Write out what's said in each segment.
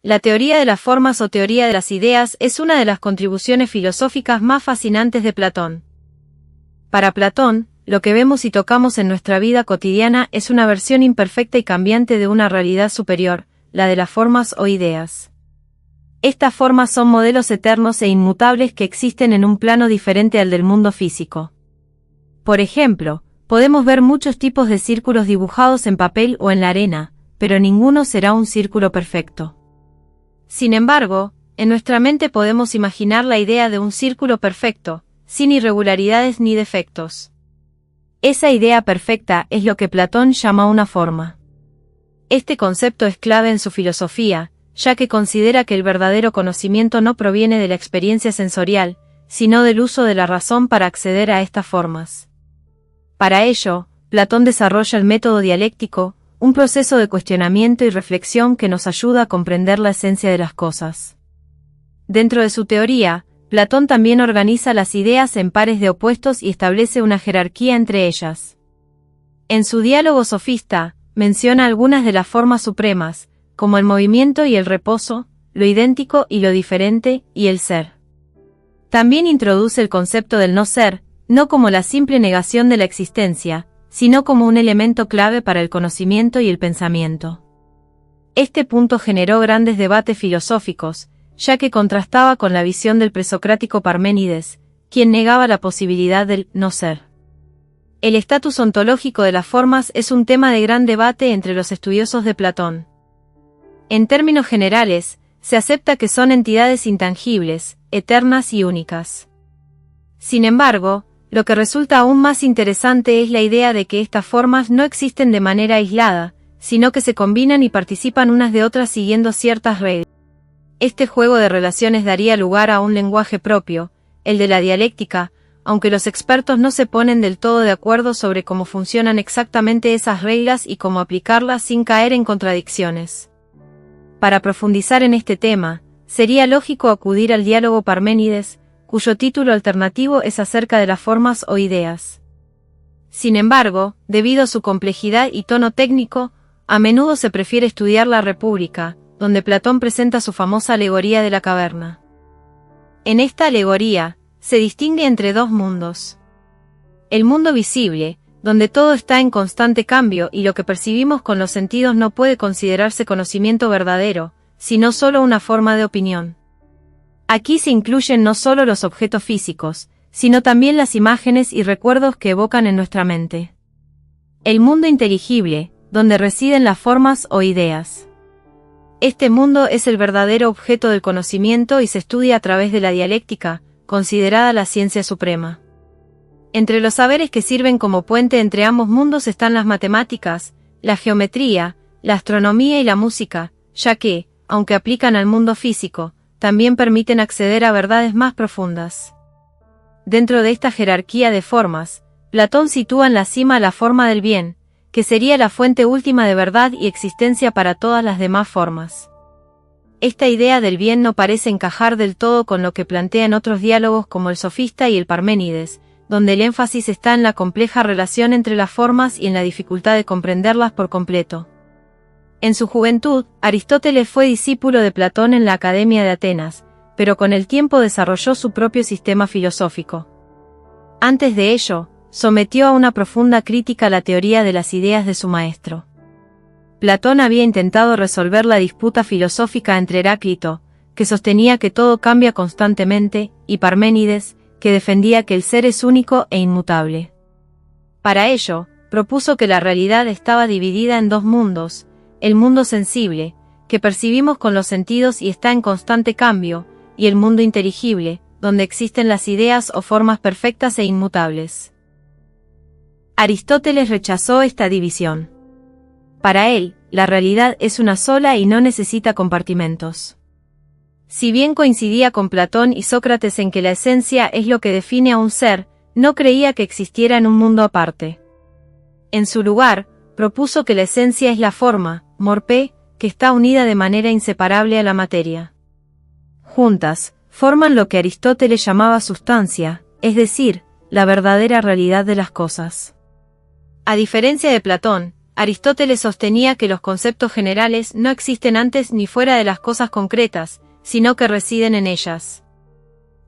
La teoría de las formas o teoría de las ideas es una de las contribuciones filosóficas más fascinantes de Platón. Para Platón, lo que vemos y tocamos en nuestra vida cotidiana es una versión imperfecta y cambiante de una realidad superior, la de las formas o ideas. Estas formas son modelos eternos e inmutables que existen en un plano diferente al del mundo físico. Por ejemplo, podemos ver muchos tipos de círculos dibujados en papel o en la arena, pero ninguno será un círculo perfecto. Sin embargo, en nuestra mente podemos imaginar la idea de un círculo perfecto, sin irregularidades ni defectos. Esa idea perfecta es lo que Platón llama una forma. Este concepto es clave en su filosofía, ya que considera que el verdadero conocimiento no proviene de la experiencia sensorial, sino del uso de la razón para acceder a estas formas. Para ello, Platón desarrolla el método dialéctico, un proceso de cuestionamiento y reflexión que nos ayuda a comprender la esencia de las cosas. Dentro de su teoría, Platón también organiza las ideas en pares de opuestos y establece una jerarquía entre ellas. En su diálogo sofista, menciona algunas de las formas supremas, como el movimiento y el reposo, lo idéntico y lo diferente, y el ser. También introduce el concepto del no ser, no como la simple negación de la existencia, sino como un elemento clave para el conocimiento y el pensamiento. Este punto generó grandes debates filosóficos, ya que contrastaba con la visión del presocrático Parménides, quien negaba la posibilidad del no ser. El estatus ontológico de las formas es un tema de gran debate entre los estudiosos de Platón. En términos generales, se acepta que son entidades intangibles, eternas y únicas. Sin embargo, lo que resulta aún más interesante es la idea de que estas formas no existen de manera aislada, sino que se combinan y participan unas de otras siguiendo ciertas reglas. Este juego de relaciones daría lugar a un lenguaje propio, el de la dialéctica, aunque los expertos no se ponen del todo de acuerdo sobre cómo funcionan exactamente esas reglas y cómo aplicarlas sin caer en contradicciones. Para profundizar en este tema, sería lógico acudir al diálogo Parménides, cuyo título alternativo es acerca de las formas o ideas. Sin embargo, debido a su complejidad y tono técnico, a menudo se prefiere estudiar la República, donde Platón presenta su famosa alegoría de la caverna. En esta alegoría, se distingue entre dos mundos. El mundo visible, donde todo está en constante cambio y lo que percibimos con los sentidos no puede considerarse conocimiento verdadero, sino solo una forma de opinión. Aquí se incluyen no solo los objetos físicos, sino también las imágenes y recuerdos que evocan en nuestra mente. El mundo inteligible, donde residen las formas o ideas. Este mundo es el verdadero objeto del conocimiento y se estudia a través de la dialéctica, considerada la ciencia suprema. Entre los saberes que sirven como puente entre ambos mundos están las matemáticas, la geometría, la astronomía y la música, ya que, aunque aplican al mundo físico, también permiten acceder a verdades más profundas. Dentro de esta jerarquía de formas, Platón sitúa en la cima la forma del bien, que sería la fuente última de verdad y existencia para todas las demás formas. Esta idea del bien no parece encajar del todo con lo que plantean otros diálogos como el Sofista y el Parménides, donde el énfasis está en la compleja relación entre las formas y en la dificultad de comprenderlas por completo. En su juventud, Aristóteles fue discípulo de Platón en la Academia de Atenas, pero con el tiempo desarrolló su propio sistema filosófico. Antes de ello, sometió a una profunda crítica la teoría de las ideas de su maestro. Platón había intentado resolver la disputa filosófica entre Heráclito, que sostenía que todo cambia constantemente, y Parménides, que defendía que el ser es único e inmutable. Para ello, propuso que la realidad estaba dividida en dos mundos, el mundo sensible, que percibimos con los sentidos y está en constante cambio, y el mundo inteligible, donde existen las ideas o formas perfectas e inmutables. Aristóteles rechazó esta división. Para él, la realidad es una sola y no necesita compartimentos. Si bien coincidía con Platón y Sócrates en que la esencia es lo que define a un ser, no creía que existiera en un mundo aparte. En su lugar, propuso que la esencia es la forma, morpé, que está unida de manera inseparable a la materia. Juntas, forman lo que Aristóteles llamaba sustancia, es decir, la verdadera realidad de las cosas. A diferencia de Platón, Aristóteles sostenía que los conceptos generales no existen antes ni fuera de las cosas concretas, sino que residen en ellas.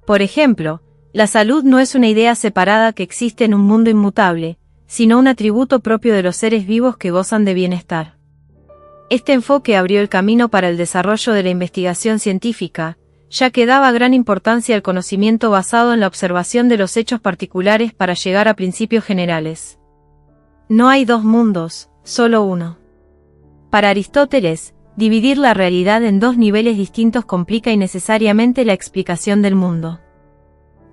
Por ejemplo, la salud no es una idea separada que existe en un mundo inmutable, sino un atributo propio de los seres vivos que gozan de bienestar. Este enfoque abrió el camino para el desarrollo de la investigación científica, ya que daba gran importancia al conocimiento basado en la observación de los hechos particulares para llegar a principios generales. No hay dos mundos, solo uno. Para Aristóteles, dividir la realidad en dos niveles distintos complica innecesariamente la explicación del mundo.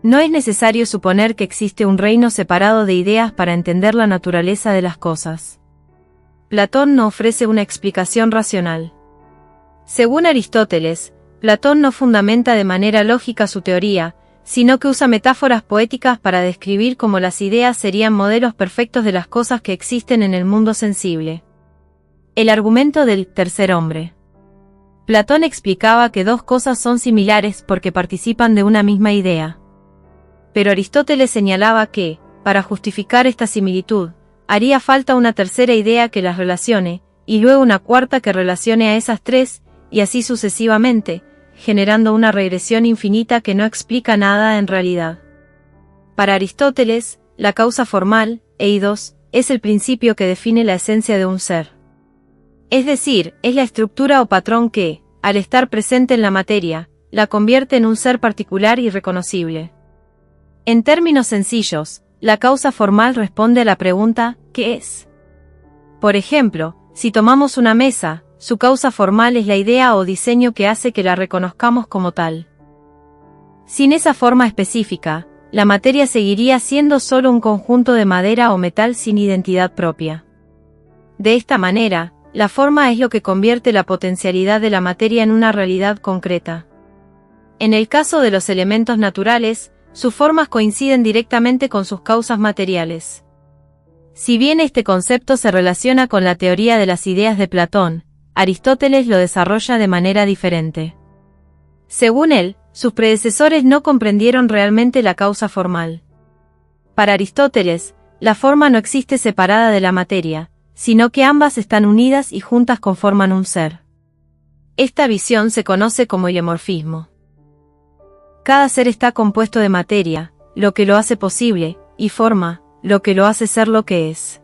No es necesario suponer que existe un reino separado de ideas para entender la naturaleza de las cosas. Platón no ofrece una explicación racional. Según Aristóteles, Platón no fundamenta de manera lógica su teoría, sino que usa metáforas poéticas para describir cómo las ideas serían modelos perfectos de las cosas que existen en el mundo sensible. El argumento del tercer hombre. Platón explicaba que dos cosas son similares porque participan de una misma idea. Pero Aristóteles señalaba que, para justificar esta similitud, haría falta una tercera idea que las relacione, y luego una cuarta que relacione a esas tres, y así sucesivamente, generando una regresión infinita que no explica nada en realidad. Para Aristóteles, la causa formal, eidos, es el principio que define la esencia de un ser. Es decir, es la estructura o patrón que, al estar presente en la materia, la convierte en un ser particular y reconocible. En términos sencillos, la causa formal responde a la pregunta, ¿qué es? Por ejemplo, si tomamos una mesa, su causa formal es la idea o diseño que hace que la reconozcamos como tal. Sin esa forma específica, la materia seguiría siendo solo un conjunto de madera o metal sin identidad propia. De esta manera, la forma es lo que convierte la potencialidad de la materia en una realidad concreta. En el caso de los elementos naturales, sus formas coinciden directamente con sus causas materiales. Si bien este concepto se relaciona con la teoría de las ideas de Platón, Aristóteles lo desarrolla de manera diferente. Según él, sus predecesores no comprendieron realmente la causa formal. Para Aristóteles, la forma no existe separada de la materia, sino que ambas están unidas y juntas conforman un ser. Esta visión se conoce como heliomorfismo. Cada ser está compuesto de materia, lo que lo hace posible, y forma, lo que lo hace ser lo que es.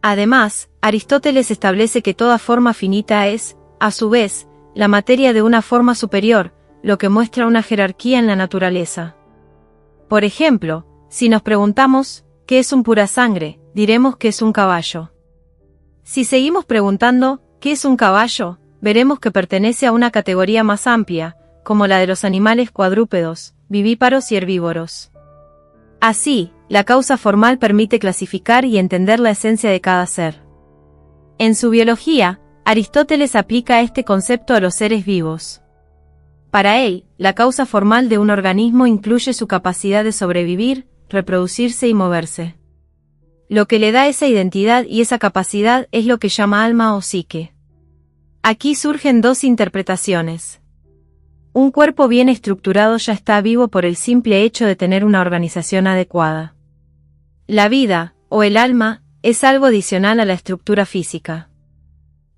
Además, Aristóteles establece que toda forma finita es, a su vez, la materia de una forma superior, lo que muestra una jerarquía en la naturaleza. Por ejemplo, si nos preguntamos, ¿qué es un pura sangre?, diremos que es un caballo. Si seguimos preguntando, ¿qué es un caballo?, veremos que pertenece a una categoría más amplia, como la de los animales cuadrúpedos, vivíparos y herbívoros. Así, la causa formal permite clasificar y entender la esencia de cada ser. En su biología, Aristóteles aplica este concepto a los seres vivos. Para él, la causa formal de un organismo incluye su capacidad de sobrevivir, reproducirse y moverse. Lo que le da esa identidad y esa capacidad es lo que llama alma o psique. Aquí surgen dos interpretaciones. Un cuerpo bien estructurado ya está vivo por el simple hecho de tener una organización adecuada. La vida, o el alma, es algo adicional a la estructura física.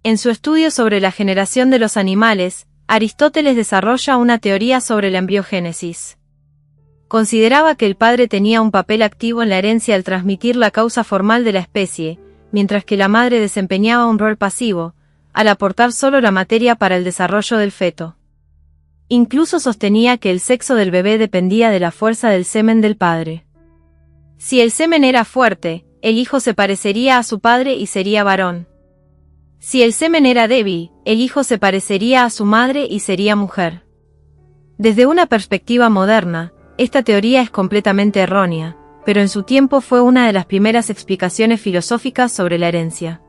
En su estudio sobre la generación de los animales, Aristóteles desarrolla una teoría sobre la embriogénesis. Consideraba que el padre tenía un papel activo en la herencia al transmitir la causa formal de la especie, mientras que la madre desempeñaba un rol pasivo, al aportar solo la materia para el desarrollo del feto. Incluso sostenía que el sexo del bebé dependía de la fuerza del semen del padre. Si el semen era fuerte, el hijo se parecería a su padre y sería varón. Si el semen era débil, el hijo se parecería a su madre y sería mujer. Desde una perspectiva moderna, esta teoría es completamente errónea, pero en su tiempo fue una de las primeras explicaciones filosóficas sobre la herencia.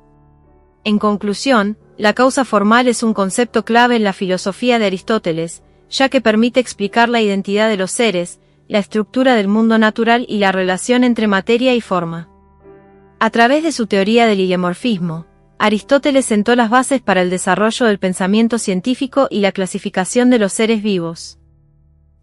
En conclusión, la causa formal es un concepto clave en la filosofía de Aristóteles, ya que permite explicar la identidad de los seres, la estructura del mundo natural y la relación entre materia y forma. A través de su teoría del heliomorfismo, Aristóteles sentó las bases para el desarrollo del pensamiento científico y la clasificación de los seres vivos.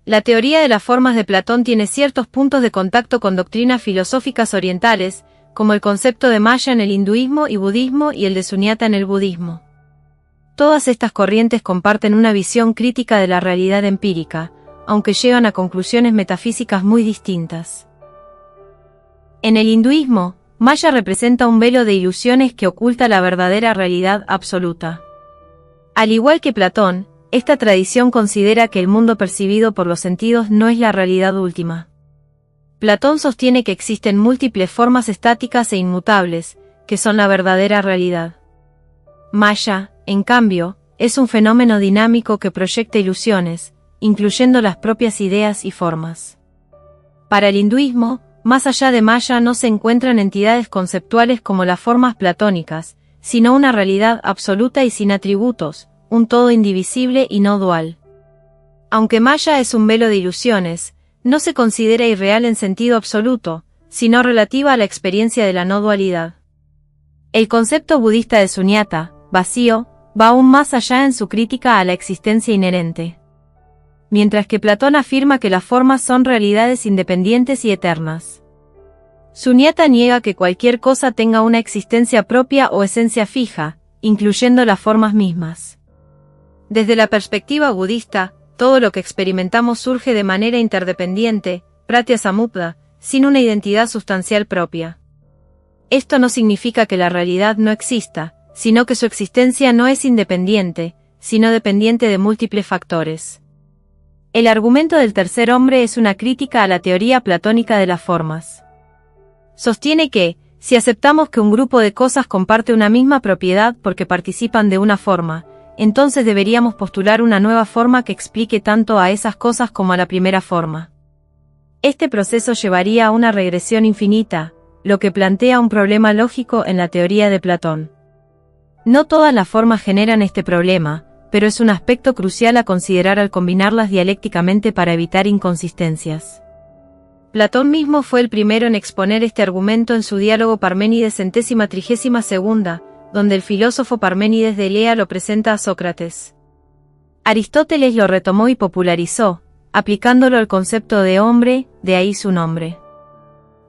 La teoría de las formas de Platón tiene ciertos puntos de contacto con doctrinas filosóficas orientales, como el concepto de Maya en el hinduismo y budismo y el de Sunyata en el budismo. Todas estas corrientes comparten una visión crítica de la realidad empírica, aunque llegan a conclusiones metafísicas muy distintas. En el hinduismo, Maya representa un velo de ilusiones que oculta la verdadera realidad absoluta. Al igual que Platón, esta tradición considera que el mundo percibido por los sentidos no es la realidad última. Platón sostiene que existen múltiples formas estáticas e inmutables, que son la verdadera realidad. Maya, en cambio, es un fenómeno dinámico que proyecta ilusiones, incluyendo las propias ideas y formas. Para el hinduismo, más allá de Maya no se encuentran entidades conceptuales como las formas platónicas, sino una realidad absoluta y sin atributos, un todo indivisible y no dual. Aunque Maya es un velo de ilusiones, no se considera irreal en sentido absoluto, sino relativa a la experiencia de la no dualidad. El concepto budista de Sunyata, vacío, va aún más allá en su crítica a la existencia inherente. Mientras que Platón afirma que las formas son realidades independientes y eternas. Sunyata niega que cualquier cosa tenga una existencia propia o esencia fija, incluyendo las formas mismas. Desde la perspectiva budista, todo lo que experimentamos surge de manera interdependiente, pratyasamupta, sin una identidad sustancial propia. Esto no significa que la realidad no exista, sino que su existencia no es independiente, sino dependiente de múltiples factores. El argumento del tercer hombre es una crítica a la teoría platónica de las formas. Sostiene que, si aceptamos que un grupo de cosas comparte una misma propiedad porque participan de una forma, entonces deberíamos postular una nueva forma que explique tanto a esas cosas como a la primera forma. Este proceso llevaría a una regresión infinita, lo que plantea un problema lógico en la teoría de Platón. No todas las formas generan este problema, pero es un aspecto crucial a considerar al combinarlas dialécticamente para evitar inconsistencias. Platón mismo fue el primero en exponer este argumento en su diálogo Parménides 132, donde el filósofo Parménides de Elea lo presenta a Sócrates. Aristóteles lo retomó y popularizó, aplicándolo al concepto de hombre, de ahí su nombre.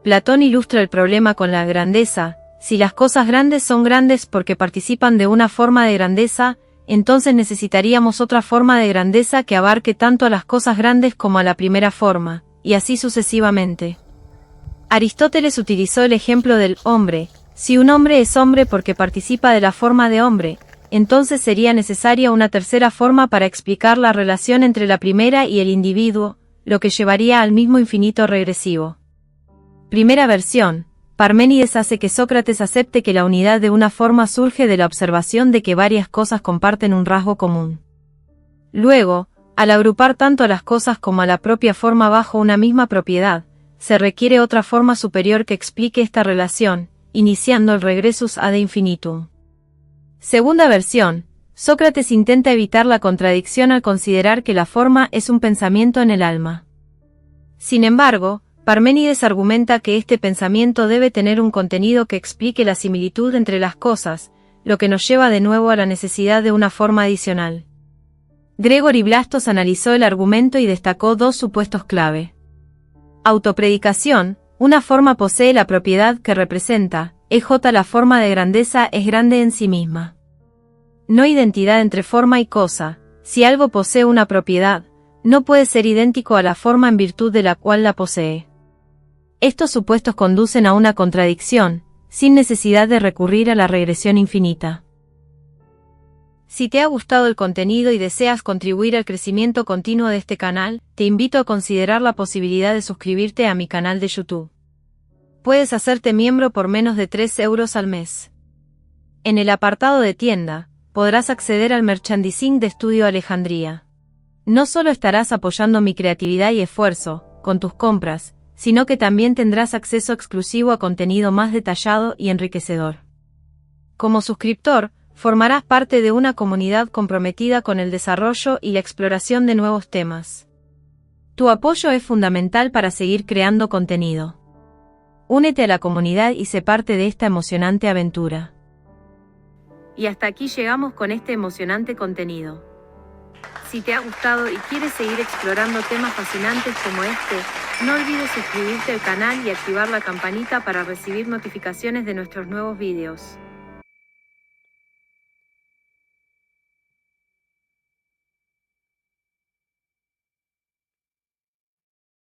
Platón ilustra el problema con la grandeza: si las cosas grandes son grandes porque participan de una forma de grandeza, entonces necesitaríamos otra forma de grandeza que abarque tanto a las cosas grandes como a la primera forma, y así sucesivamente. Aristóteles utilizó el ejemplo del hombre. Si un hombre es hombre porque participa de la forma de hombre, entonces sería necesaria una tercera forma para explicar la relación entre la primera y el individuo, lo que llevaría al mismo infinito regresivo. Primera versión: Parménides hace que Sócrates acepte que la unidad de una forma surge de la observación de que varias cosas comparten un rasgo común. Luego, al agrupar tanto a las cosas como a la propia forma bajo una misma propiedad, se requiere otra forma superior que explique esta relación, iniciando el regressus ad infinitum. Segunda versión: Sócrates intenta evitar la contradicción al considerar que la forma es un pensamiento en el alma. Sin embargo, Parménides argumenta que este pensamiento debe tener un contenido que explique la similitud entre las cosas, lo que nos lleva de nuevo a la necesidad de una forma adicional. Gregory Blastos analizó el argumento y destacó dos supuestos clave. Autopredicación: una forma posee la propiedad que representa, la forma de grandeza es grande en sí misma. No identidad entre forma y cosa: si algo posee una propiedad, no puede ser idéntico a la forma en virtud de la cual la posee. Estos supuestos conducen a una contradicción, sin necesidad de recurrir a la regresión infinita. Si te ha gustado el contenido y deseas contribuir al crecimiento continuo de este canal, te invito a considerar la posibilidad de suscribirte a mi canal de YouTube. Puedes hacerte miembro por menos de 3 euros al mes. En el apartado de tienda, podrás acceder al merchandising de Estudio Alejandría. No solo estarás apoyando mi creatividad y esfuerzo, con tus compras, sino que también tendrás acceso exclusivo a contenido más detallado y enriquecedor. Como suscriptor, formarás parte de una comunidad comprometida con el desarrollo y la exploración de nuevos temas. Tu apoyo es fundamental para seguir creando contenido. Únete a la comunidad y sé parte de esta emocionante aventura. Y hasta aquí llegamos con este emocionante contenido. Si te ha gustado y quieres seguir explorando temas fascinantes como este, no olvides suscribirte al canal y activar la campanita para recibir notificaciones de nuestros nuevos videos.